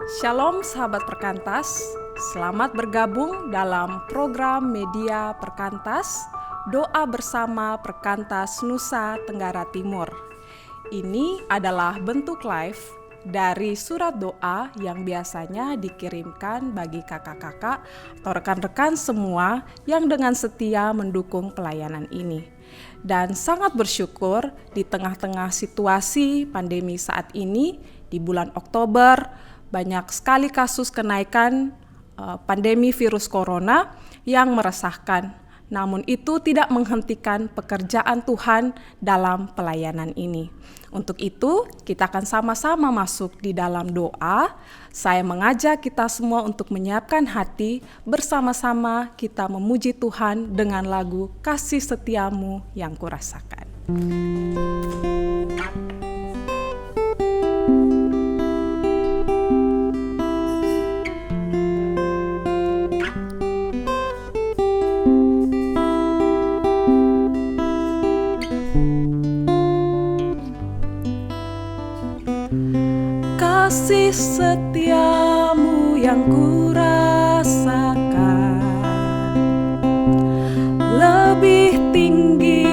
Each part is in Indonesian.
Shalom sahabat Perkantas, selamat bergabung dalam program media Perkantas, doa bersama Perkantas Nusa Tenggara Timur. Ini adalah bentuk live dari surat doa yang biasanya dikirimkan bagi kakak-kakak atau rekan-rekan semua yang dengan setia mendukung pelayanan ini. Dan sangat bersyukur di tengah-tengah situasi pandemi saat ini, di bulan Oktober, banyak sekali kasus kenaikan pandemi virus corona yang meresahkan. Namun itu tidak menghentikan pekerjaan Tuhan dalam pelayanan ini. Untuk itu, kita akan sama-sama masuk di dalam doa. Saya mengajak kita semua untuk menyiapkan hati, bersama-sama kita memuji Tuhan dengan lagu Kasih Setiamu yang Kurasakan. Kasih setiamu yang kurasakan lebih tinggi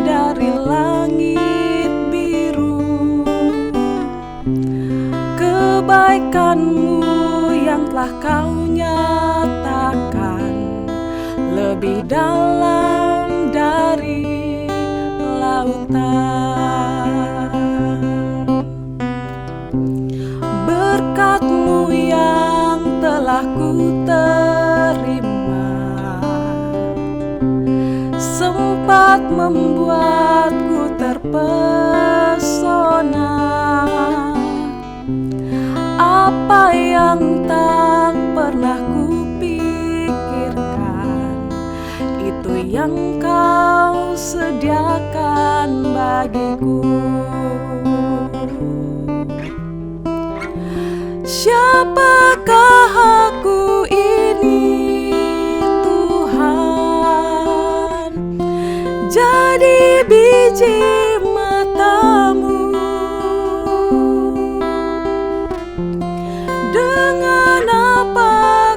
dari langit biru. Kebaikanmu yang telah kau nyatakan lebih dalam dari lautan. Berkat-Mu yang telah ku terima sempat membuatku terpesona. Apa yang tak pernah kupikirkan, itu yang Kau sediakan bagiku. Siapakah aku ini, Tuhan? Jadi biji mata-Mu. Dengan apa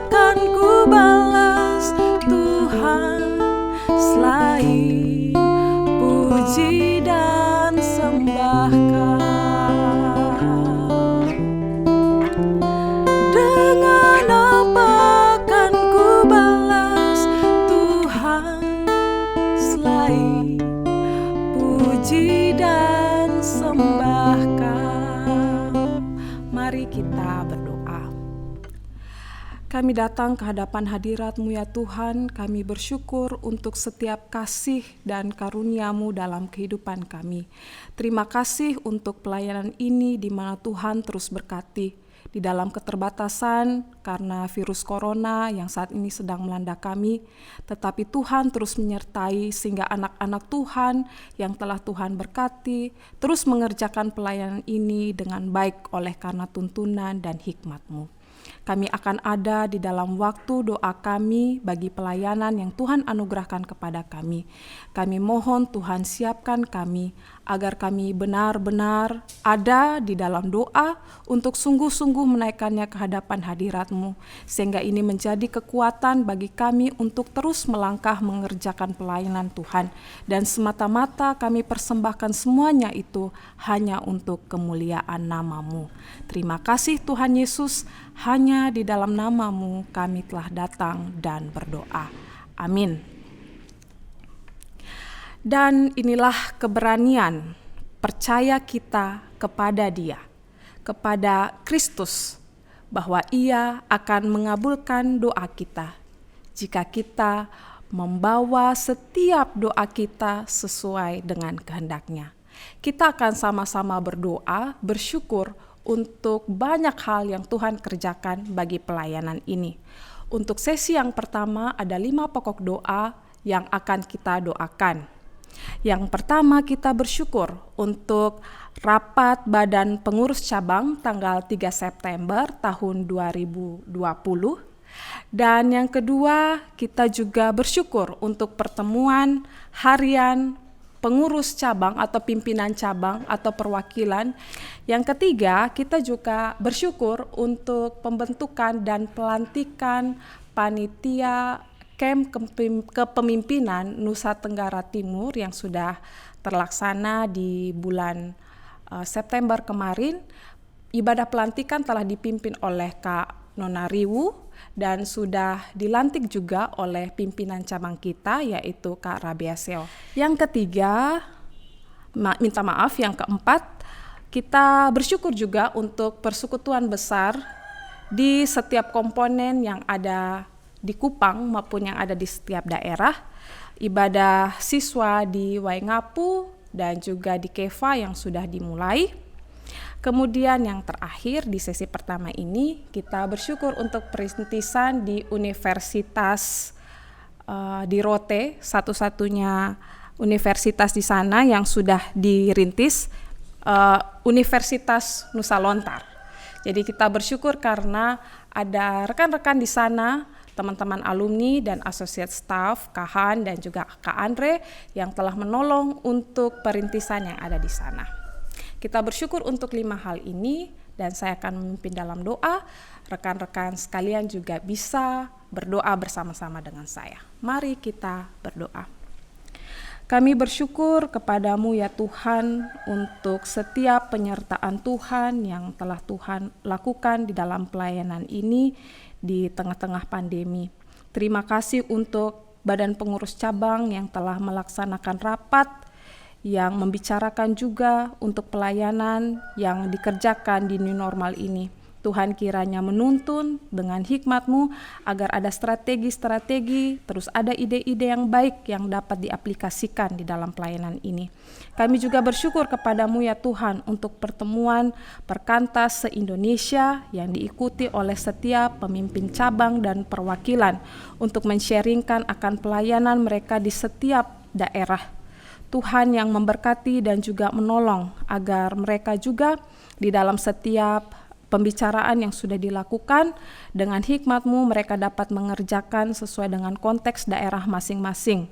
akan ku balas, Tuhan, selain puji dan sembah Kau? Dengan apa akan ku balas, Tuhan, selain puji dan sembah Kau? Mari kita berdoa. Kami datang ke hadapan hadirat-Mu ya Tuhan, kami bersyukur untuk setiap kasih dan karunia-Mu dalam kehidupan kami. Terima kasih untuk pelayanan ini di mana Tuhan terus berkati. Di dalam keterbatasan karena virus corona yang saat ini sedang melanda kami, tetapi Tuhan terus menyertai sehingga anak-anak Tuhan yang telah Tuhan berkati terus mengerjakan pelayanan ini dengan baik oleh karena tuntunan dan hikmat-Mu. Kami akan ada di dalam waktu doa kami bagi pelayanan yang Tuhan anugerahkan kepada kami. Kami mohon Tuhan siapkan kami agar kami benar-benar ada di dalam doa untuk sungguh-sungguh menaikkannya ke hadapan hadirat-Mu, sehingga ini menjadi kekuatan bagi kami untuk terus melangkah mengerjakan pelayanan Tuhan, dan semata-mata kami persembahkan semuanya itu hanya untuk kemuliaan nama-Mu. Terima kasih Tuhan Yesus, hanya di dalam nama-Mu kami telah datang dan berdoa. Amin. Dan inilah keberanian percaya kita kepada Dia, kepada Kristus, bahwa Ia akan mengabulkan doa kita jika kita membawa setiap doa kita sesuai dengan kehendak-Nya. Kita akan sama-sama berdoa, bersyukur untuk banyak hal yang Tuhan kerjakan bagi pelayanan ini. Untuk sesi yang pertama ada 5 pokok doa yang akan kita doakan. Yang pertama, kita bersyukur untuk rapat Badan Pengurus Cabang tanggal 3 September tahun 2020. Dan yang kedua, kita juga bersyukur untuk pertemuan harian pengurus cabang atau pimpinan cabang atau perwakilan. Yang ketiga, kita juga bersyukur untuk pembentukan dan pelantikan panitia Camp Kepemimpinan Nusa Tenggara Timur yang sudah terlaksana di bulan September kemarin. Ibadah pelantikan telah dipimpin oleh Kak Nona Riwu dan sudah dilantik juga oleh pimpinan cabang kita, yaitu Kak Rabia Seo. Yang ketiga, yang keempat, kita bersyukur juga untuk persekutuan besar di setiap komponen yang ada di Kupang maupun yang ada di setiap daerah. Ibadah siswa di Waingapu dan juga di Keva yang sudah dimulai. Kemudian yang terakhir di sesi pertama ini kita bersyukur untuk perintisan di Universitas di Rote, satu-satunya universitas di sana yang sudah dirintis, Universitas Nusa Lontar. Jadi kita bersyukur karena ada rekan-rekan di sana, teman-teman alumni dan associate staff, Kak Han dan juga Kak Andre yang telah menolong untuk perintisan yang ada di sana. Kita bersyukur untuk 5 hal ini dan saya akan memimpin dalam doa. Rekan-rekan sekalian juga bisa berdoa bersama-sama dengan saya. Mari kita berdoa. Kami bersyukur kepadamu ya Tuhan untuk setiap penyertaan Tuhan yang telah Tuhan lakukan di dalam pelayanan ini di tengah-tengah pandemi. Terima kasih untuk Badan Pengurus Cabang yang telah melaksanakan rapat yang membicarakan juga untuk pelayanan yang dikerjakan di new normal ini. Tuhan kiranya menuntun dengan hikmat-Mu agar ada strategi-strategi, terus ada ide-ide yang baik yang dapat diaplikasikan di dalam pelayanan ini. Kami juga bersyukur kepadamu ya Tuhan untuk pertemuan perkantas se-Indonesia yang diikuti oleh setiap pemimpin cabang dan perwakilan untuk men-sharingkan akan pelayanan mereka di setiap daerah. Tuhan yang memberkati dan juga menolong agar mereka juga di dalam setiap pembicaraan yang sudah dilakukan dengan hikmat-Mu mereka dapat mengerjakan sesuai dengan konteks daerah masing-masing.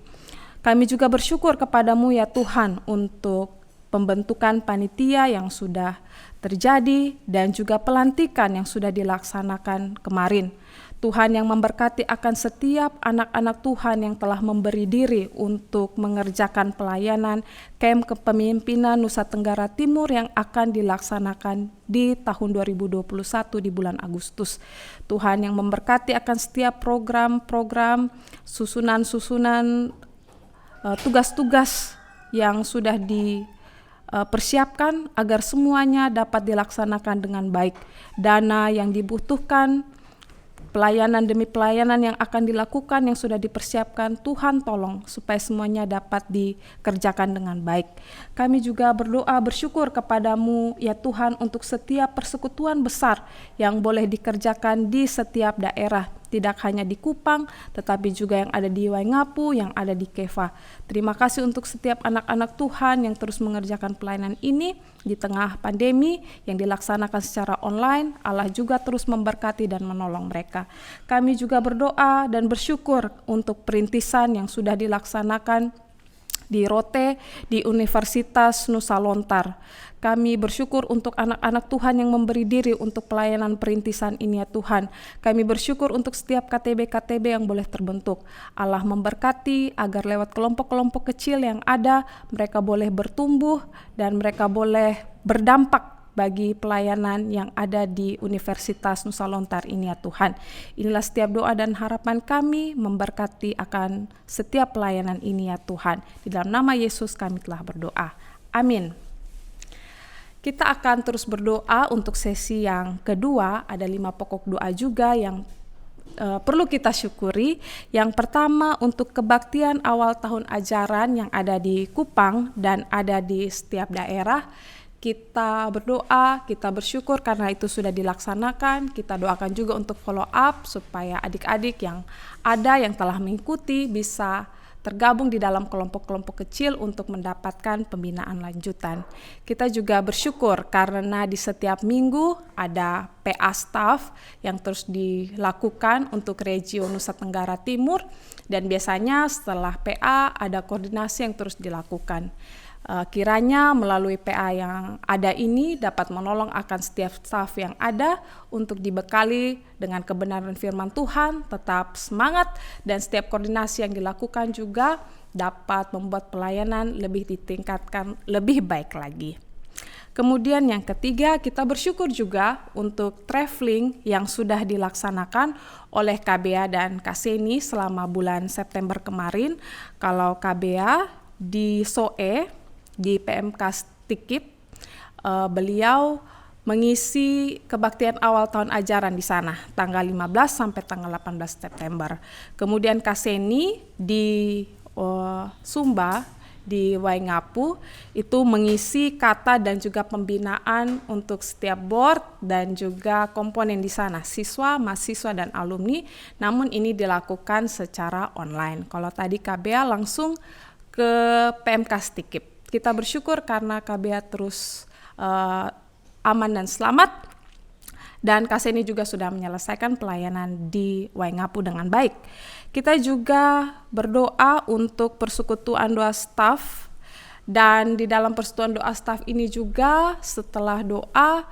Kami juga bersyukur kepadamu ya Tuhan untuk pembentukan panitia yang sudah terjadi dan juga pelantikan yang sudah dilaksanakan kemarin. Tuhan yang memberkati akan setiap anak-anak Tuhan yang telah memberi diri untuk mengerjakan pelayanan Camp Kepemimpinan Nusa Tenggara Timur yang akan dilaksanakan di tahun 2021 di bulan Agustus. Tuhan yang memberkati akan setiap program-program, susunan-susunan, tugas-tugas yang sudah dipersiapkan agar semuanya dapat dilaksanakan dengan baik. Dana yang dibutuhkan, pelayanan demi pelayanan yang akan dilakukan yang sudah dipersiapkan, Tuhan tolong supaya semuanya dapat dikerjakan dengan baik. Kami juga berdoa bersyukur kepadamu ya Tuhan untuk setiap persekutuan besar yang boleh dikerjakan di setiap daerah. Tidak hanya di Kupang, tetapi juga yang ada di Waingapu, yang ada di Keva. Terima kasih untuk setiap anak-anak Tuhan yang terus mengerjakan pelayanan ini di tengah pandemi yang dilaksanakan secara online. Allah juga terus memberkati dan menolong mereka. Kami juga berdoa dan bersyukur untuk perintisan yang sudah dilaksanakan di Rote, di Universitas Nusa Lontar. Kami bersyukur untuk anak-anak Tuhan yang memberi diri untuk pelayanan perintisan ini ya Tuhan. Kami bersyukur untuk setiap KTB-KTB yang boleh terbentuk. Allah memberkati agar lewat kelompok-kelompok kecil yang ada, mereka boleh bertumbuh dan mereka boleh berdampak bagi pelayanan yang ada di Universitas Nusa Lontar ini ya Tuhan. Inilah setiap doa dan harapan kami memberkati akan setiap pelayanan ini ya Tuhan. Di dalam nama Yesus kami telah berdoa. Amin. Kita akan terus berdoa untuk sesi yang kedua. Ada 5 pokok doa juga yang perlu kita syukuri. Yang pertama untuk kebaktian awal tahun ajaran yang ada di Kupang dan ada di setiap daerah. Kita berdoa, kita bersyukur karena itu sudah dilaksanakan. Kita doakan juga untuk follow up supaya adik-adik yang ada yang telah mengikuti bisa tergabung di dalam kelompok-kelompok kecil untuk mendapatkan pembinaan lanjutan. Kita juga bersyukur karena di setiap minggu ada PA staff yang terus dilakukan untuk Regio Nusa Tenggara Timur, dan biasanya setelah PA ada koordinasi yang terus dilakukan. Kiranya melalui PA yang ada ini dapat menolong akan setiap staf yang ada untuk dibekali dengan kebenaran firman Tuhan, tetap semangat, dan setiap koordinasi yang dilakukan juga dapat membuat pelayanan lebih ditingkatkan lebih baik lagi. Kemudian yang ketiga, kita bersyukur juga untuk traveling yang sudah dilaksanakan oleh KBA dan Kaseni selama bulan September kemarin. Kalau KBA di SOE, di PMK Stikip, beliau mengisi kebaktian awal tahun ajaran di sana, tanggal 15 sampai tanggal 18 September. Kemudian Kaseni di Sumba, di Waingapu, itu mengisi kata dan juga pembinaan untuk setiap board dan juga komponen di sana, siswa, mahasiswa, dan alumni, namun ini dilakukan secara online. Kalau tadi KBA langsung ke PMK Stikip. Kita bersyukur karena KBA terus aman dan selamat, dan Kaseni juga sudah menyelesaikan pelayanan di Waingapu dengan baik. Kita juga berdoa untuk persekutuan doa staf, dan di dalam persekutuan doa staf ini juga setelah doa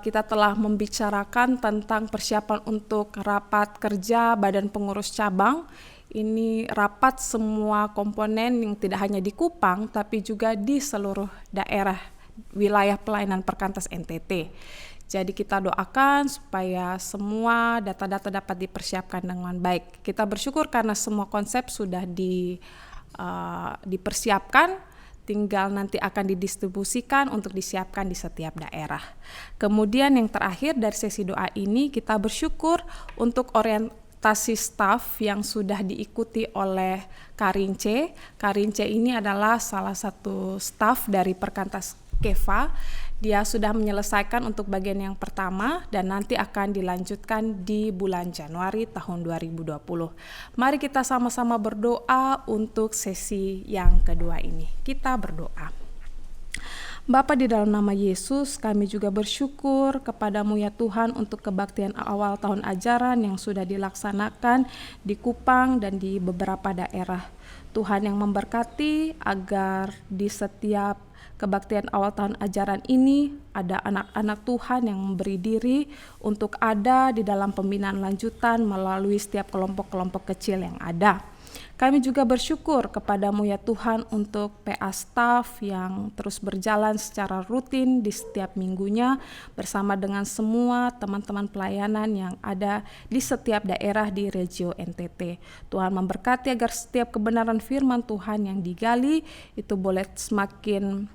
kita telah membicarakan tentang persiapan untuk rapat kerja Badan Pengurus Cabang. Ini rapat semua komponen yang tidak hanya di Kupang tapi juga di seluruh daerah wilayah pelayanan Perkantas NTT. Jadi kita doakan supaya semua data-data dapat dipersiapkan dengan baik. Kita bersyukur karena semua konsep sudah dipersiapkan, tinggal nanti akan didistribusikan untuk disiapkan di setiap daerah. Kemudian yang terakhir dari sesi doa ini, kita bersyukur untuk orientasi staf yang sudah diikuti oleh Karince. Karince ini adalah salah satu staf dari Perkantas Keva. Dia sudah menyelesaikan untuk bagian yang pertama dan nanti akan dilanjutkan di bulan Januari tahun 2020. Mari kita sama-sama berdoa untuk sesi yang kedua ini. Kita berdoa. Bapa, di dalam nama Yesus, kami juga bersyukur kepadamu ya Tuhan untuk kebaktian awal tahun ajaran yang sudah dilaksanakan di Kupang dan di beberapa daerah. Tuhan yang memberkati agar di setiap kebaktian awal tahun ajaran ini ada anak-anak Tuhan yang memberi diri untuk ada di dalam pembinaan lanjutan melalui setiap kelompok-kelompok kecil yang ada. Kami juga bersyukur kepadamu ya Tuhan untuk PA staff yang terus berjalan secara rutin di setiap minggunya bersama dengan semua teman-teman pelayanan yang ada di setiap daerah di Regio NTT. Tuhan memberkati agar setiap kebenaran firman Tuhan yang digali itu boleh semakin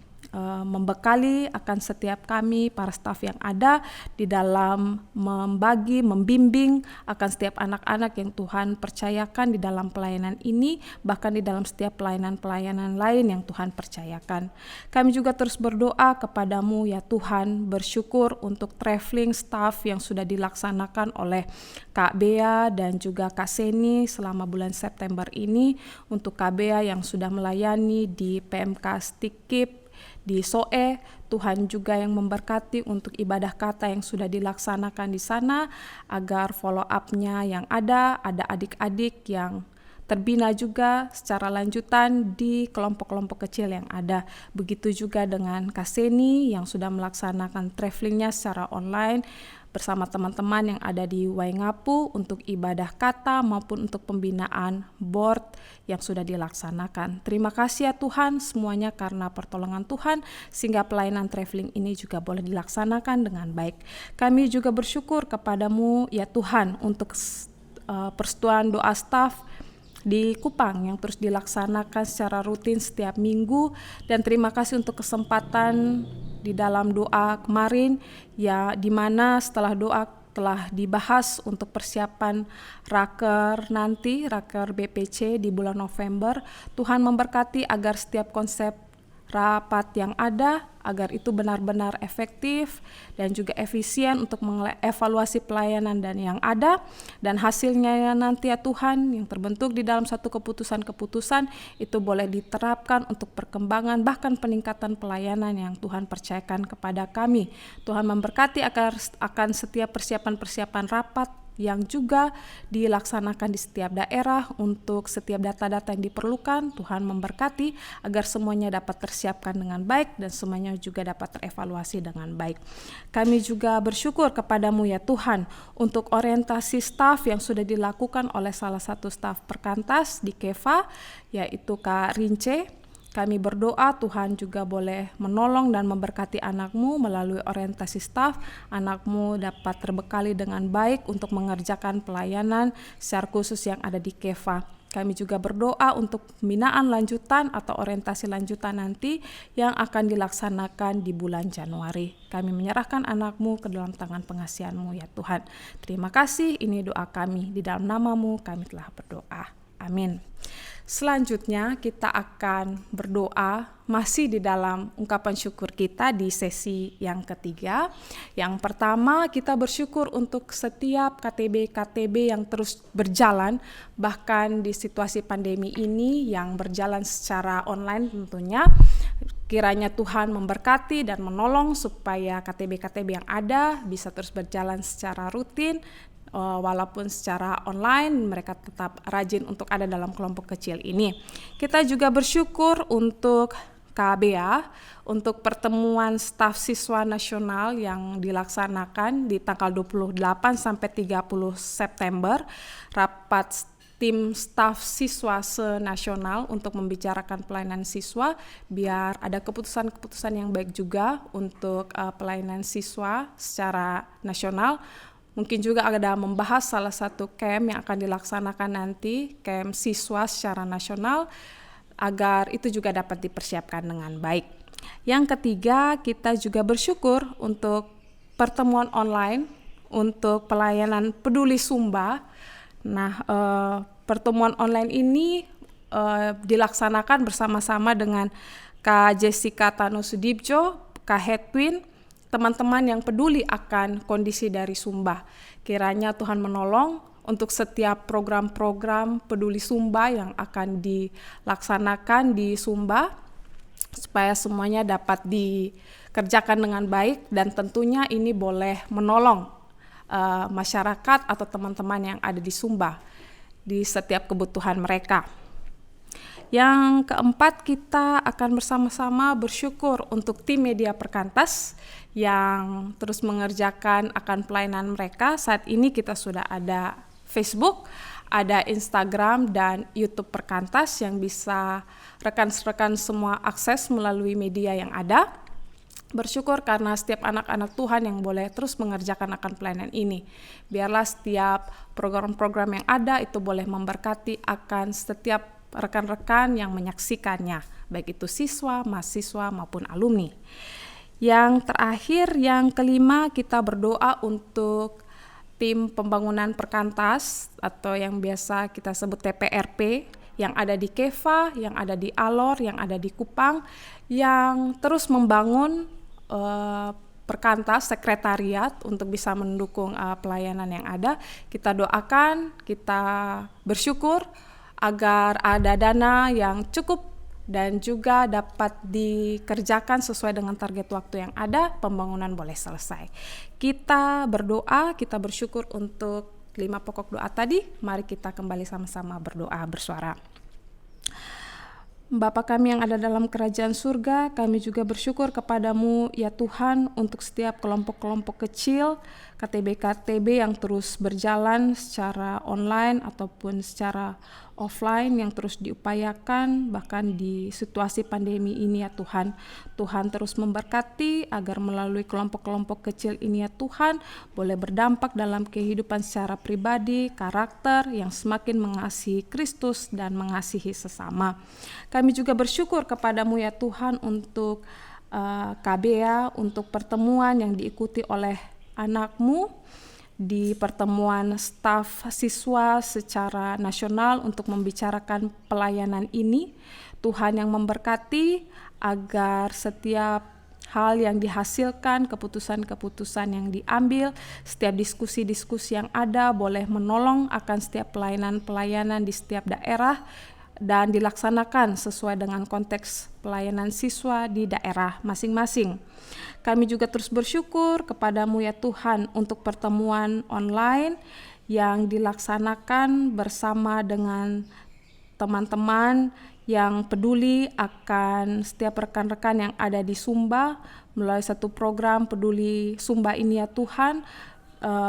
membekali akan setiap kami para staf yang ada di dalam membagi, membimbing akan setiap anak-anak yang Tuhan percayakan di dalam pelayanan ini, bahkan di dalam setiap pelayanan-pelayanan lain yang Tuhan percayakan. Kami juga terus berdoa kepadamu ya Tuhan, bersyukur untuk traveling staff yang sudah dilaksanakan oleh Kak Bea dan juga Kak Seni selama bulan September ini, untuk Kak Bea yang sudah melayani di PMK Stikip, di SOE. Tuhan juga yang memberkati untuk ibadah kata yang sudah dilaksanakan di sana, agar follow up-nya yang ada adik-adik yang terbina juga secara lanjutan di kelompok-kelompok kecil yang ada. Begitu juga dengan Kaseni yang sudah melaksanakan travelingnya secara online bersama teman-teman yang ada di Waingapu untuk ibadah kata maupun untuk pembinaan board yang sudah dilaksanakan. Terima kasih ya Tuhan semuanya karena pertolongan Tuhan sehingga pelayanan traveling ini juga boleh dilaksanakan dengan baik. Kami juga bersyukur kepadamu ya Tuhan untuk persetujuan doa staf di Kupang yang terus dilaksanakan secara rutin setiap minggu, dan terima kasih untuk kesempatan di dalam doa kemarin ya, di mana setelah doa telah dibahas untuk persiapan raker BPC di bulan November. Tuhan memberkati agar setiap konsep rapat yang ada agar itu benar-benar efektif dan juga efisien untuk mengevaluasi pelayanan dan yang ada, dan hasilnya nanti ya Tuhan yang terbentuk di dalam satu keputusan-keputusan itu boleh diterapkan untuk perkembangan bahkan peningkatan pelayanan yang Tuhan percayakan kepada kami. Tuhan memberkati akan setiap persiapan-persiapan rapat yang juga dilaksanakan di setiap daerah untuk setiap data-data yang diperlukan. Tuhan memberkati agar semuanya dapat tersiapkan dengan baik dan semuanya juga dapat terevaluasi dengan baik. Kami juga bersyukur kepadamu ya Tuhan untuk orientasi staf yang sudah dilakukan oleh salah satu staf perkantas di KEFA, yaitu Kak Rince. Kami berdoa Tuhan juga boleh menolong dan memberkati anakmu melalui orientasi staf. Anakmu dapat terbekali dengan baik untuk mengerjakan pelayanan secara khusus yang ada di KEFA. Kami juga berdoa untuk pembinaan lanjutan atau orientasi lanjutan nanti yang akan dilaksanakan di bulan Januari. Kami menyerahkan anakmu ke dalam tangan pengasihanmu ya Tuhan. Terima kasih, ini doa kami. Di dalam namamu kami telah berdoa. Amin. Selanjutnya kita akan berdoa masih di dalam ungkapan syukur kita di sesi yang ketiga. Yang pertama, kita bersyukur untuk setiap KTB-KTB yang terus berjalan bahkan di situasi pandemi ini yang berjalan secara online tentunya. Kiranya Tuhan memberkati dan menolong supaya KTB-KTB yang ada bisa terus berjalan secara rutin. Walaupun secara online mereka tetap rajin untuk ada dalam kelompok kecil ini. Kita juga bersyukur untuk KBA untuk pertemuan staf siswa nasional yang dilaksanakan di tanggal 28 sampai 30 September. Rapat tim staf siswa senasional untuk membicarakan pelayanan siswa biar ada keputusan-keputusan yang baik juga untuk pelayanan siswa secara nasional. Mungkin juga ada membahas salah satu camp yang akan dilaksanakan nanti, camp siswa secara nasional, agar itu juga dapat dipersiapkan dengan baik. Yang ketiga, kita juga bersyukur untuk pertemuan online untuk pelayanan Peduli Sumba. Nah, pertemuan online ini dilaksanakan bersama-sama dengan Kak Jessica Tano Sudibjo, Kak Hedwin, teman-teman yang peduli akan kondisi dari Sumba. Kiranya Tuhan menolong untuk setiap program-program Peduli Sumba yang akan dilaksanakan di Sumba, supaya semuanya dapat dikerjakan dengan baik dan tentunya ini boleh menolong masyarakat atau teman-teman yang ada di Sumba di setiap kebutuhan mereka. Yang keempat, kita akan bersama-sama bersyukur untuk tim media perkantas yang terus mengerjakan akan pelayanan mereka. Saat ini kita sudah ada Facebook, ada Instagram dan YouTube perkantas yang bisa rekan-rekan semua akses melalui media yang ada. Bersyukur karena setiap anak-anak Tuhan yang boleh terus mengerjakan akan pelayanan ini. Biarlah setiap program-program yang ada itu boleh memberkati akan setiap rekan-rekan yang menyaksikannya, baik itu siswa, mahasiswa maupun alumni. Yang terakhir, yang kelima, kita berdoa untuk tim pembangunan perkantas atau yang biasa kita sebut TPRP yang ada di KEFA, yang ada di Alor, yang ada di Kupang, yang terus membangun perkantas, sekretariat untuk bisa mendukung pelayanan yang ada. Kita doakan, kita bersyukur agar ada dana yang cukup dan juga dapat dikerjakan sesuai dengan target waktu yang ada, pembangunan boleh selesai. Kita berdoa, kita bersyukur untuk 5 pokok doa tadi. Mari kita kembali sama-sama berdoa bersuara. Bapa kami yang ada dalam kerajaan surga, kami juga bersyukur kepadamu ya Tuhan untuk setiap kelompok-kelompok kecil, KTB-KTB yang terus berjalan secara online ataupun secara offline yang terus diupayakan bahkan di situasi pandemi ini ya Tuhan. Tuhan terus memberkati agar melalui kelompok-kelompok kecil ini ya Tuhan boleh berdampak dalam kehidupan secara pribadi, karakter yang semakin mengasihi Kristus dan mengasihi sesama. Kami juga bersyukur kepadamu ya Tuhan untuk KBA, untuk pertemuan yang diikuti oleh anakmu di pertemuan staf siswa secara nasional untuk membicarakan pelayanan ini. Tuhan yang memberkati agar setiap hal yang dihasilkan, keputusan-keputusan yang diambil, setiap diskusi-diskusi yang ada boleh menolong akan setiap pelayanan-pelayanan di setiap daerah dan dilaksanakan sesuai dengan konteks pelayanan siswa di daerah masing-masing. Kami juga terus bersyukur kepadamu ya Tuhan untuk pertemuan online yang dilaksanakan bersama dengan teman-teman yang peduli akan setiap rekan-rekan yang ada di Sumba melalui satu program peduli Sumba ini ya Tuhan,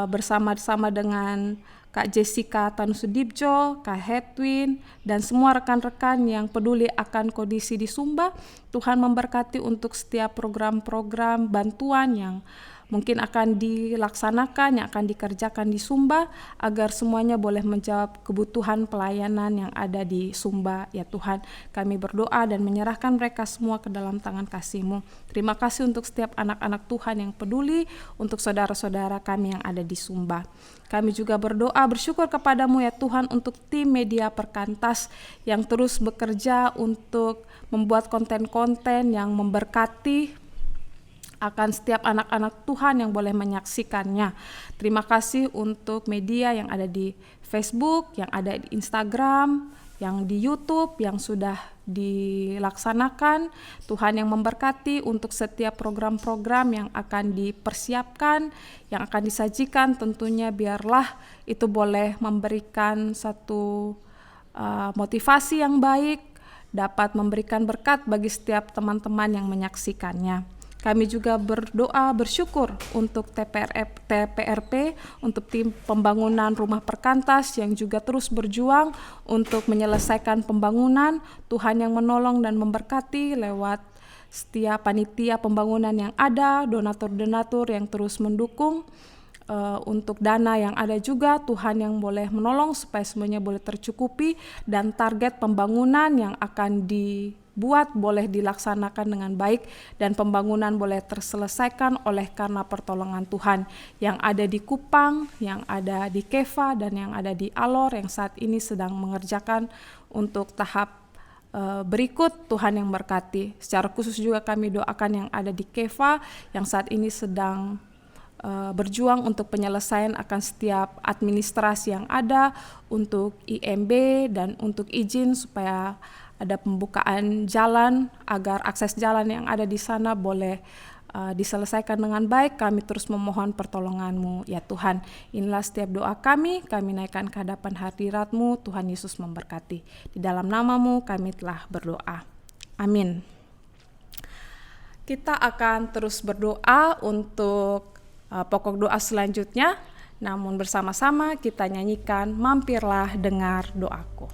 bersama-sama dengan Kak Jessica Tanusudibjo, Kak Hedwin, dan semua rekan-rekan yang peduli akan kondisi di Sumba. Tuhan memberkati untuk setiap program-program bantuan yang mungkin akan dilaksanakan, yang akan dikerjakan di Sumba, agar semuanya boleh menjawab kebutuhan pelayanan yang ada di Sumba. Ya Tuhan, kami berdoa dan menyerahkan mereka semua ke dalam tangan kasih-Mu. Terima kasih untuk setiap anak-anak Tuhan yang peduli, untuk saudara-saudara kami yang ada di Sumba. Kami juga berdoa, bersyukur kepadamu ya Tuhan untuk tim media Perkantas yang terus bekerja untuk membuat konten-konten yang memberkati akan setiap anak-anak Tuhan yang boleh menyaksikannya. Terima kasih untuk media yang ada di Facebook, yang ada di Instagram, yang di YouTube, yang sudah dilaksanakan. Tuhan yang memberkati untuk setiap program-program yang akan dipersiapkan, yang akan disajikan, tentunya biarlah itu boleh memberikan satu motivasi yang baik, dapat memberikan berkat bagi setiap teman-teman yang menyaksikannya. Kami juga berdoa bersyukur untuk TPRP, untuk tim pembangunan rumah Perkantas yang juga terus berjuang untuk menyelesaikan pembangunan. Tuhan yang menolong dan memberkati lewat setiap panitia pembangunan yang ada, donatur-donatur yang terus mendukung. Untuk dana yang ada juga, Tuhan yang boleh menolong supaya semuanya boleh tercukupi dan target pembangunan yang akan dibuat boleh dilaksanakan dengan baik dan pembangunan boleh terselesaikan oleh karena pertolongan Tuhan yang ada di Kupang, yang ada di Keva, dan yang ada di Alor yang saat ini sedang mengerjakan untuk tahap berikut. Tuhan yang berkati. Secara khusus juga kami doakan yang ada di Keva yang saat ini sedang berjuang untuk penyelesaian akan setiap administrasi yang ada, untuk IMB dan untuk izin supaya ada pembukaan jalan agar akses jalan yang ada di sana boleh diselesaikan dengan baik. Kami terus memohon pertolongan-Mu ya Tuhan. Inilah setiap doa kami naikkan ke hadapan hadirat-Mu. Tuhan Yesus memberkati. Di dalam nama-Mu kami telah berdoa. Amin. Kita akan terus berdoa untuk pokok doa selanjutnya, namun bersama-sama kita nyanyikan Mampirlah Dengar Doaku.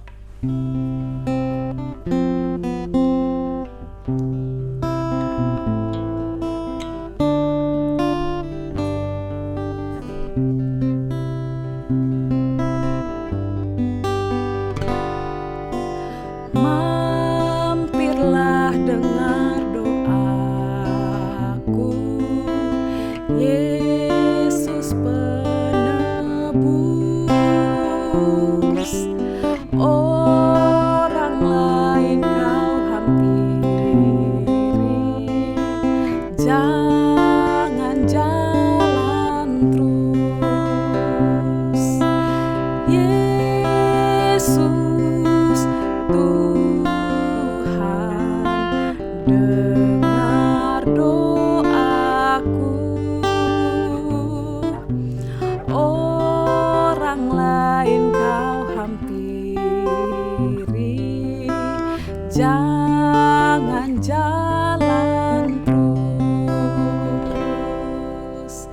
Mampirlah dengar doaku, Yesus penebus. Orang lain kau hampiri, jangan jalan terus. Yesus Tuhan, dengar doaku. Orang lain kau hampiri, jangan jalan terus.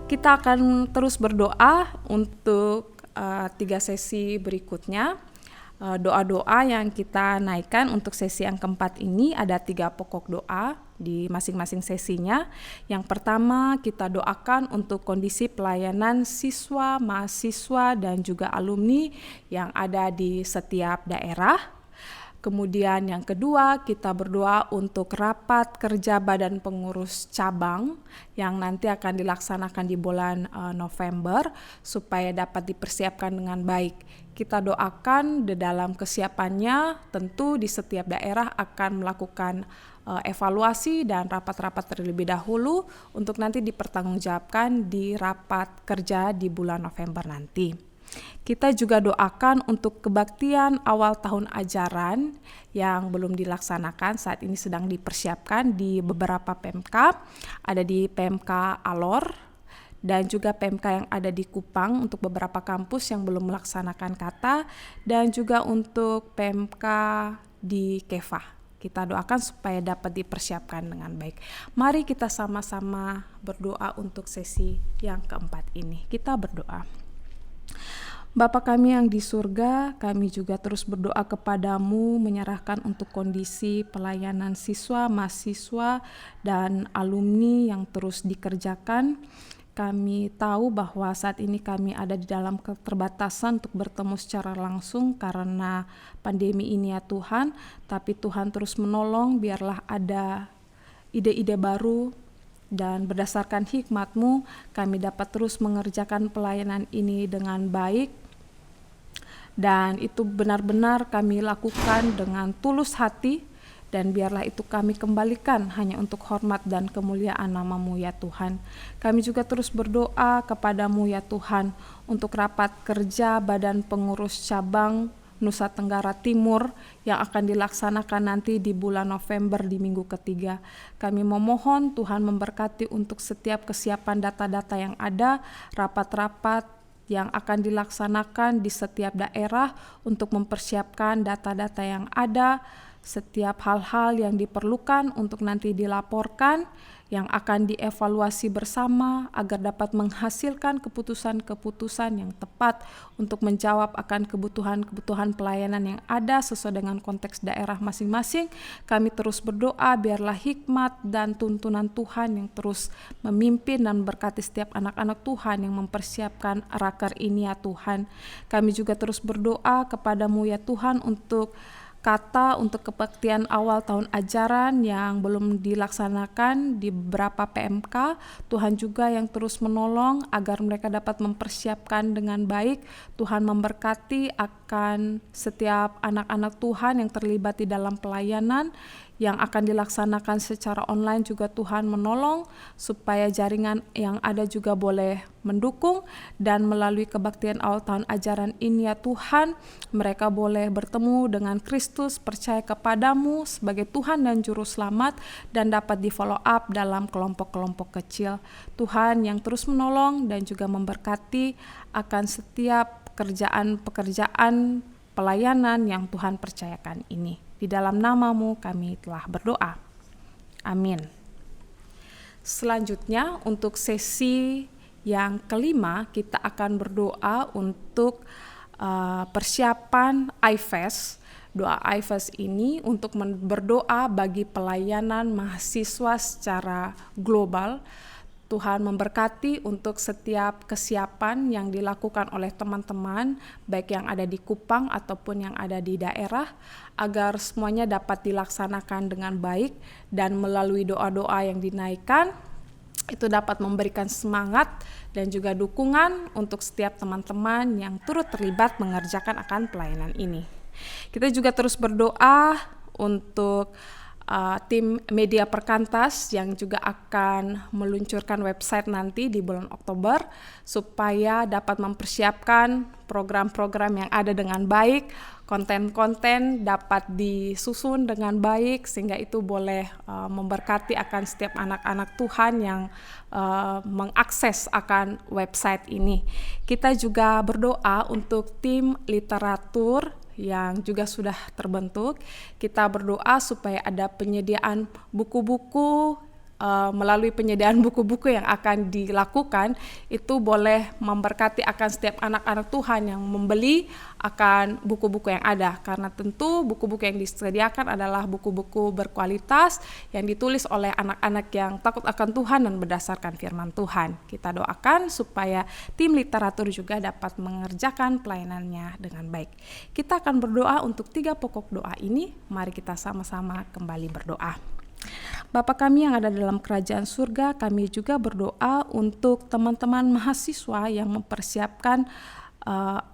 Kita akan terus berdoa untuk 3 sesi berikutnya. Doa-doa yang kita naikkan untuk sesi yang keempat ini ada 3 pokok doa di masing-masing sesinya. Yang pertama, kita doakan untuk kondisi pelayanan siswa, mahasiswa, dan juga alumni yang ada di setiap daerah. Kemudian yang kedua, kita berdoa untuk rapat kerja badan pengurus cabang yang nanti akan dilaksanakan di bulan November supaya dapat dipersiapkan dengan baik. Kita doakan di dalam kesiapannya, tentu di setiap daerah akan melakukan evaluasi dan rapat-rapat terlebih dahulu untuk nanti dipertanggungjawabkan di rapat kerja di bulan November nanti. Kita juga doakan untuk kebaktian awal tahun ajaran yang belum dilaksanakan, saat ini sedang dipersiapkan di beberapa PMK, ada di PMK Alor dan juga PMK yang ada di Kupang untuk beberapa kampus yang belum melaksanakan kata, dan juga untuk PMK di Kefah. Kita doakan supaya dapat dipersiapkan dengan baik. Mari kita sama-sama berdoa untuk sesi yang keempat ini. Kita berdoa. Bapa kami yang di surga, kami juga terus berdoa kepadamu menyerahkan untuk kondisi pelayanan siswa, mahasiswa, dan alumni yang terus dikerjakan. Kami tahu bahwa saat ini kami ada di dalam keterbatasan untuk bertemu secara langsung karena pandemi ini ya Tuhan, tapi Tuhan terus menolong, biarlah ada ide-ide baru, dan berdasarkan hikmat-Mu kami dapat terus mengerjakan pelayanan ini dengan baik, dan itu benar-benar kami lakukan dengan tulus hati, dan biarlah itu kami kembalikan hanya untuk hormat dan kemuliaan nama-Mu ya Tuhan. Kami juga terus berdoa kepadamu ya Tuhan untuk rapat kerja badan pengurus cabang Nusa Tenggara Timur yang akan dilaksanakan nanti di bulan November di minggu ketiga. Kami memohon Tuhan memberkati untuk setiap kesiapan data-data yang ada, rapat-rapat yang akan dilaksanakan di setiap daerah untuk mempersiapkan data-data yang ada, setiap hal-hal yang diperlukan untuk nanti dilaporkan, yang akan dievaluasi bersama agar dapat menghasilkan keputusan-keputusan yang tepat untuk menjawab akan kebutuhan-kebutuhan pelayanan yang ada sesuai dengan konteks daerah masing-masing. Kami terus berdoa biarlah hikmat dan tuntunan Tuhan yang terus memimpin dan berkati setiap anak-anak Tuhan yang mempersiapkan raker ini ya Tuhan. Kami juga terus berdoa kepadamu ya Tuhan untuk kata untuk kebaktian awal tahun ajaran yang belum dilaksanakan di beberapa PMK. Tuhan juga yang terus menolong agar mereka dapat mempersiapkan dengan baik. Tuhan memberkati akan setiap anak-anak Tuhan yang terlibat di dalam pelayanan yang akan dilaksanakan secara online, juga Tuhan menolong supaya jaringan yang ada juga boleh mendukung, dan melalui kebaktian awal tahun ajaran ini ya Tuhan, mereka boleh bertemu dengan Kristus, percaya kepadamu sebagai Tuhan dan Juru Selamat, dan dapat di follow up dalam kelompok-kelompok kecil. Tuhan yang terus menolong dan juga memberkati akan setiap pekerjaan pelayanan yang Tuhan percayakan ini. Di dalam nama-Mu kami telah berdoa. Amin. Selanjutnya untuk sesi yang kelima, kita akan berdoa untuk persiapan IFES. Doa IFES ini untuk berdoa bagi pelayanan mahasiswa secara global. Tuhan memberkati untuk setiap kesiapan yang dilakukan oleh teman-teman, baik yang ada di Kupang ataupun yang ada di daerah, agar semuanya dapat dilaksanakan dengan baik, dan melalui doa-doa yang dinaikkan, itu dapat memberikan semangat dan juga dukungan untuk setiap teman-teman yang turut terlibat mengerjakan akan pelayanan ini. Kita juga terus berdoa untuk tim media perkantas yang juga akan meluncurkan website nanti di bulan Oktober supaya dapat mempersiapkan program-program yang ada dengan baik, konten-konten dapat disusun dengan baik sehingga itu boleh memberkati akan setiap anak-anak Tuhan yang mengakses akan website ini. Kita juga berdoa untuk tim literatur yang juga sudah terbentuk. Kita berdoa supaya ada penyediaan buku-buku melalui penyediaan buku-buku yang akan dilakukan itu boleh memberkati akan setiap anak-anak Tuhan yang membeli akan buku-buku yang ada, karena tentu buku-buku yang disediakan adalah buku-buku berkualitas yang ditulis oleh anak-anak yang takut akan Tuhan dan berdasarkan firman Tuhan. Kita doakan supaya tim literatur juga dapat mengerjakan pelayanannya dengan baik. Kita akan berdoa untuk 3 pokok doa ini. Mari kita sama-sama kembali berdoa. Bapa kami yang ada dalam kerajaan surga, kami juga berdoa untuk teman-teman mahasiswa yang mempersiapkan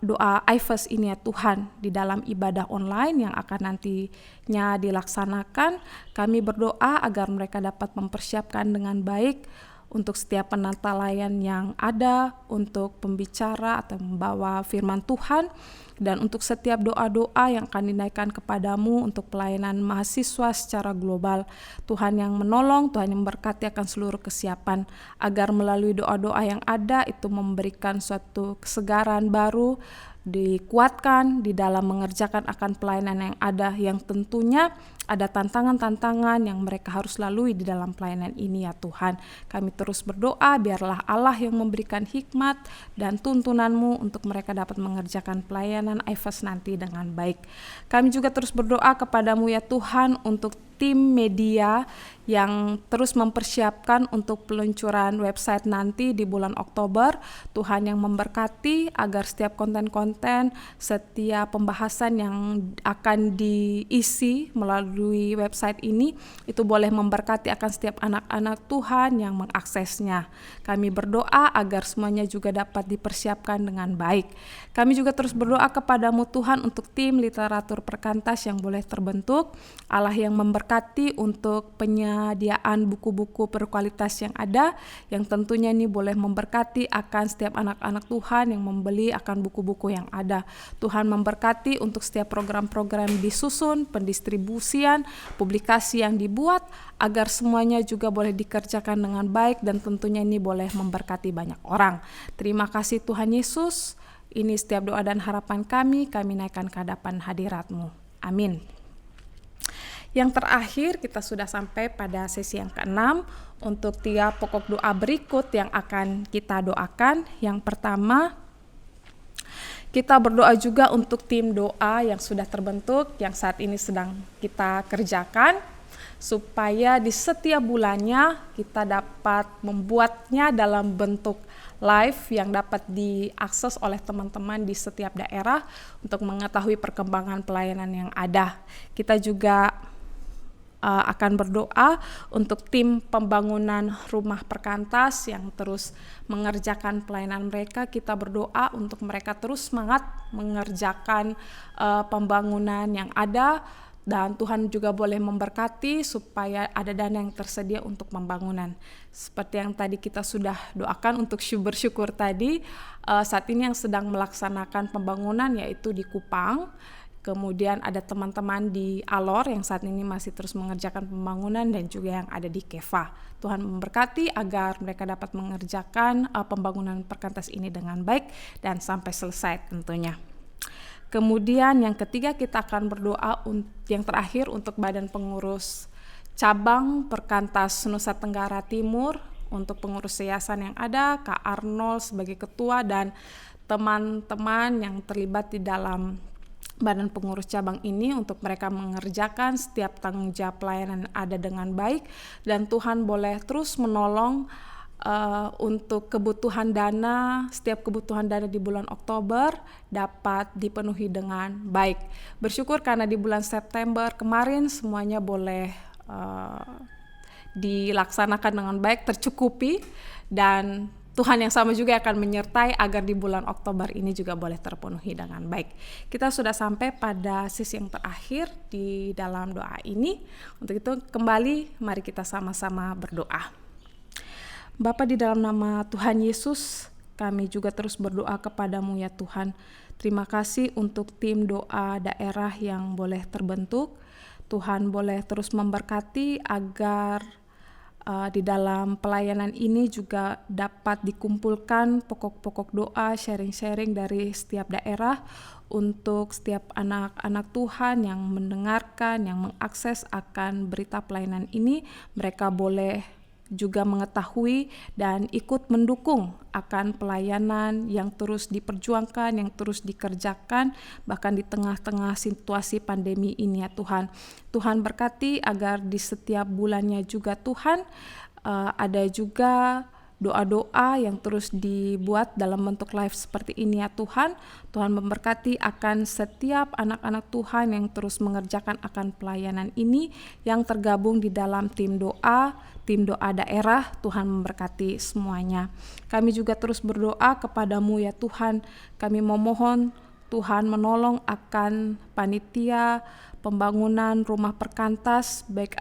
doa IFES ini ya Tuhan, di dalam ibadah online yang akan nantinya dilaksanakan. Kami berdoa agar mereka dapat mempersiapkan dengan baik untuk setiap penata layan yang ada, untuk pembicara atau membawa firman Tuhan, dan untuk setiap doa-doa yang akan dinaikkan kepadamu untuk pelayanan mahasiswa secara global. Tuhan yang menolong, Tuhan yang memberkati akan seluruh kesiapan, agar melalui doa-doa yang ada itu memberikan suatu kesegaran baru, dikuatkan di dalam mengerjakan akan pelayanan yang ada, yang tentunya ada tantangan-tantangan yang mereka harus lalui di dalam pelayanan ini ya Tuhan. Kami terus berdoa biarlah Allah yang memberikan hikmat dan tuntunan-Mu untuk mereka dapat mengerjakan pelayanan IFES nanti dengan baik. Kami juga terus berdoa kepadamu ya Tuhan untuk tim media yang terus mempersiapkan untuk peluncuran website nanti di bulan Oktober. Tuhan yang memberkati agar setiap konten-konten, setiap pembahasan yang akan diisi melalui website ini itu boleh memberkati akan setiap anak-anak Tuhan yang mengaksesnya. Kami berdoa agar semuanya juga dapat dipersiapkan dengan baik. Kami juga terus berdoa kepadamu Tuhan untuk tim literatur perkantas yang boleh terbentuk. Allah yang memberkati untuk penyediaan buku-buku berkualitas yang ada, yang tentunya ini boleh memberkati akan setiap anak-anak Tuhan yang membeli akan buku-buku yang ada. Tuhan memberkati untuk setiap program-program disusun, pendistribusian, publikasi yang dibuat, agar semuanya juga boleh dikerjakan dengan baik dan tentunya ini boleh memberkati banyak orang. Terima kasih Tuhan Yesus. Ini setiap doa dan harapan kami naikkan ke hadapan hadirat-Mu. Amin. Yang terakhir kita sudah sampai pada sesi yang ke-6 untuk 3 pokok doa berikut yang akan kita doakan. Yang pertama, kita berdoa juga untuk tim doa yang sudah terbentuk, yang saat ini sedang kita kerjakan, supaya di setiap bulannya kita dapat membuatnya dalam bentuk live yang dapat diakses oleh teman-teman di setiap daerah untuk mengetahui perkembangan pelayanan yang ada. Kita juga akan berdoa untuk tim pembangunan rumah perkantas yang terus mengerjakan pelayanan mereka. Kita berdoa untuk mereka terus semangat mengerjakan pembangunan yang ada, dan Tuhan juga boleh memberkati supaya ada dana yang tersedia untuk pembangunan. Seperti yang tadi kita sudah doakan untuk bersyukur tadi, saat ini yang sedang melaksanakan pembangunan yaitu di Kupang. Kemudian ada teman-teman di Alor yang saat ini masih terus mengerjakan pembangunan, dan juga yang ada di Keva. Tuhan memberkati agar mereka dapat mengerjakan pembangunan perkantas ini dengan baik dan sampai selesai tentunya. Kemudian yang ketiga kita akan berdoa yang terakhir untuk Badan Pengurus Cabang Perkantas Nusa Tenggara Timur, untuk pengurus yayasan yang ada, Kak Arnold sebagai ketua dan teman-teman yang terlibat di dalam Badan Pengurus Cabang ini, untuk mereka mengerjakan setiap tanggung jawab pelayanan ada dengan baik, dan Tuhan boleh terus menolong untuk kebutuhan dana, setiap kebutuhan dana di bulan Oktober dapat dipenuhi dengan baik. Bersyukur karena di bulan September kemarin semuanya boleh dilaksanakan dengan baik, tercukupi, dan Tuhan yang sama juga akan menyertai agar di bulan Oktober ini juga boleh terpenuhi dengan baik. Kita sudah sampai pada sesi yang terakhir di dalam doa ini. Untuk itu kembali mari kita sama-sama berdoa. Bapa, di dalam nama Tuhan Yesus, kami juga terus berdoa kepadamu ya Tuhan. Terima kasih untuk tim doa daerah yang boleh terbentuk. Tuhan boleh terus memberkati agar di dalam pelayanan ini juga dapat dikumpulkan pokok-pokok doa, sharing-sharing dari setiap daerah untuk setiap anak-anak Tuhan yang mendengarkan, yang mengakses akan berita pelayanan ini. Mereka boleh juga mengetahui dan ikut mendukung akan pelayanan yang terus diperjuangkan, yang terus dikerjakan, bahkan di tengah-tengah situasi pandemi ini ya Tuhan. Tuhan berkati agar di setiap bulannya juga Tuhan ada juga doa-doa yang terus dibuat dalam bentuk live seperti ini ya Tuhan. Tuhan memberkati akan setiap anak-anak Tuhan yang terus mengerjakan akan pelayanan ini, yang tergabung di dalam tim doa daerah. Tuhan memberkati semuanya. Kami juga terus berdoa kepadamu ya Tuhan. Kami memohon Tuhan menolong akan panitia pembangunan rumah perkantas, baik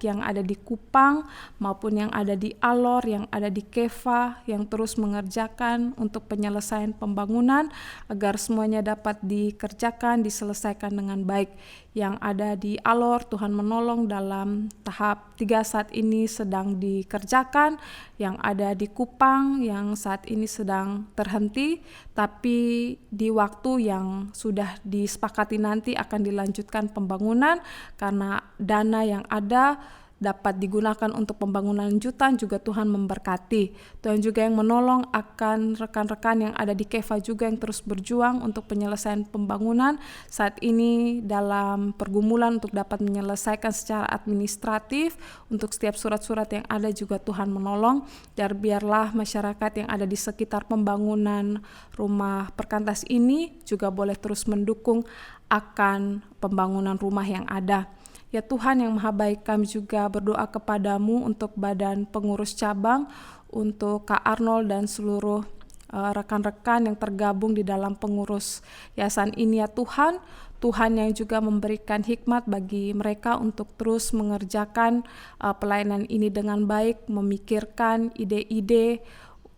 yang ada di Kupang maupun yang ada di Alor, yang ada di Keva, yang terus mengerjakan untuk penyelesaian pembangunan agar semuanya dapat dikerjakan, diselesaikan dengan baik. Yang ada di Alor, Tuhan menolong dalam tahap 3 saat ini sedang dikerjakan, yang ada di Kupang yang saat ini sedang terhenti, tapi di waktu yang sudah disepakati nanti akan dilanjutkan pembangunan karena dana yang ada dapat digunakan untuk pembangunan lanjutan. Juga Tuhan memberkati. Tuhan juga yang menolong akan rekan-rekan yang ada di Keva juga yang terus berjuang untuk penyelesaian pembangunan saat ini dalam pergumulan untuk dapat menyelesaikan secara administratif untuk setiap surat-surat yang ada. Juga Tuhan menolong, dan biarlah masyarakat yang ada di sekitar pembangunan rumah perkantas ini juga boleh terus mendukung akan pembangunan rumah yang ada. Ya Tuhan yang Maha Baik, kami juga berdoa kepadamu untuk badan pengurus cabang, untuk Kak Arnold dan seluruh rekan-rekan yang tergabung di dalam pengurus yayasan ini ya Tuhan. Tuhan yang juga memberikan hikmat bagi mereka untuk terus mengerjakan pelayanan ini dengan baik, memikirkan ide-ide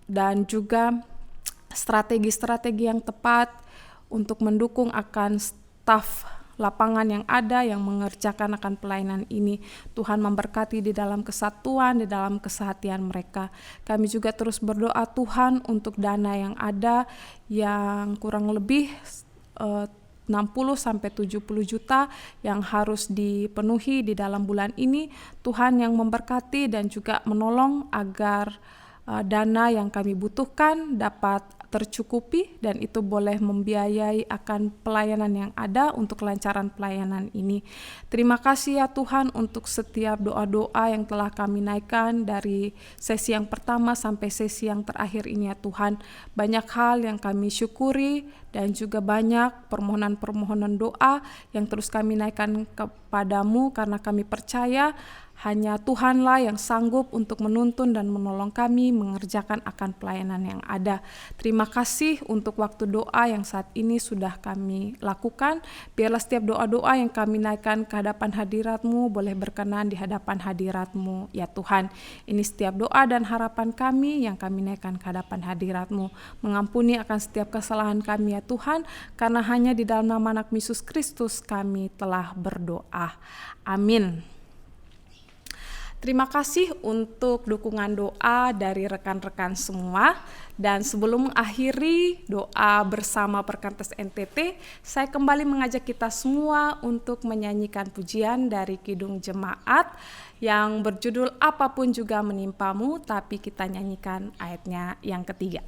dan juga strategi-strategi yang tepat untuk mendukung akan staf lapangan yang ada yang mengerjakan akan pelayanan ini. Tuhan memberkati di dalam kesatuan, di dalam kesehatian mereka. Kami juga terus berdoa Tuhan untuk dana yang ada yang kurang lebih 60-70 juta yang harus dipenuhi di dalam bulan ini. Tuhan yang memberkati dan juga menolong agar dana yang kami butuhkan dapat tercukupi dan itu boleh membiayai akan pelayanan yang ada untuk kelancaran pelayanan ini. Terima kasih ya Tuhan untuk setiap doa-doa yang telah kami naikkan dari sesi yang pertama sampai sesi yang terakhir ini ya Tuhan. Banyak hal yang kami syukuri dan juga banyak permohonan-permohonan doa yang terus kami naikkan kepadamu karena kami percaya hanya Tuhanlah yang sanggup untuk menuntun dan menolong kami mengerjakan akan pelayanan yang ada. Terima kasih untuk waktu doa yang saat ini sudah kami lakukan. Biarlah setiap doa-doa yang kami naikkan ke hadapan hadirat-Mu boleh berkenan di hadapan hadirat-Mu ya Tuhan. Ini setiap doa dan harapan kami yang kami naikkan ke hadapan hadirat-Mu. Mengampuni akan setiap kesalahan kami ya Tuhan, karena hanya di dalam nama anak Yesus Kristus kami telah berdoa. Amin. Terima kasih untuk dukungan doa dari rekan-rekan semua. Dan sebelum mengakhiri doa bersama Perkantas NTT, saya kembali mengajak kita semua untuk menyanyikan pujian dari Kidung Jemaat yang berjudul Apapun Juga Menimpamu, tapi kita nyanyikan ayatnya yang ketiga.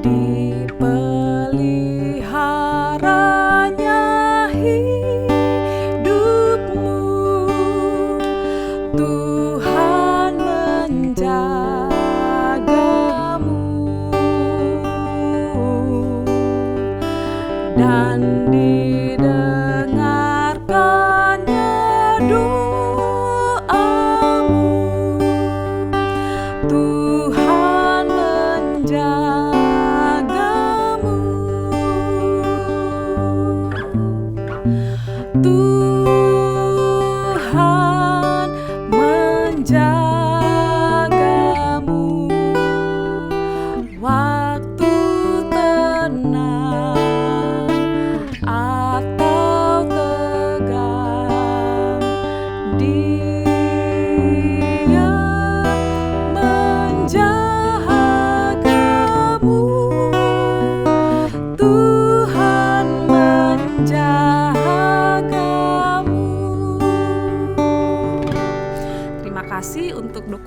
Dipeliharanya hidupmu, Tuhan menjagamu, dan didengarkannya doamu. Tuhan menjagamu, Tuhan menjagamu waktu tenang atau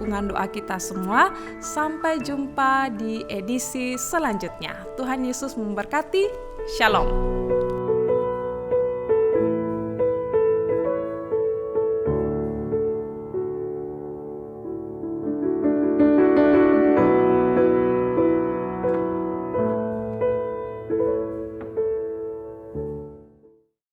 dukungan doa kita semua. Sampai jumpa di edisi selanjutnya. Tuhan Yesus memberkati. Shalom.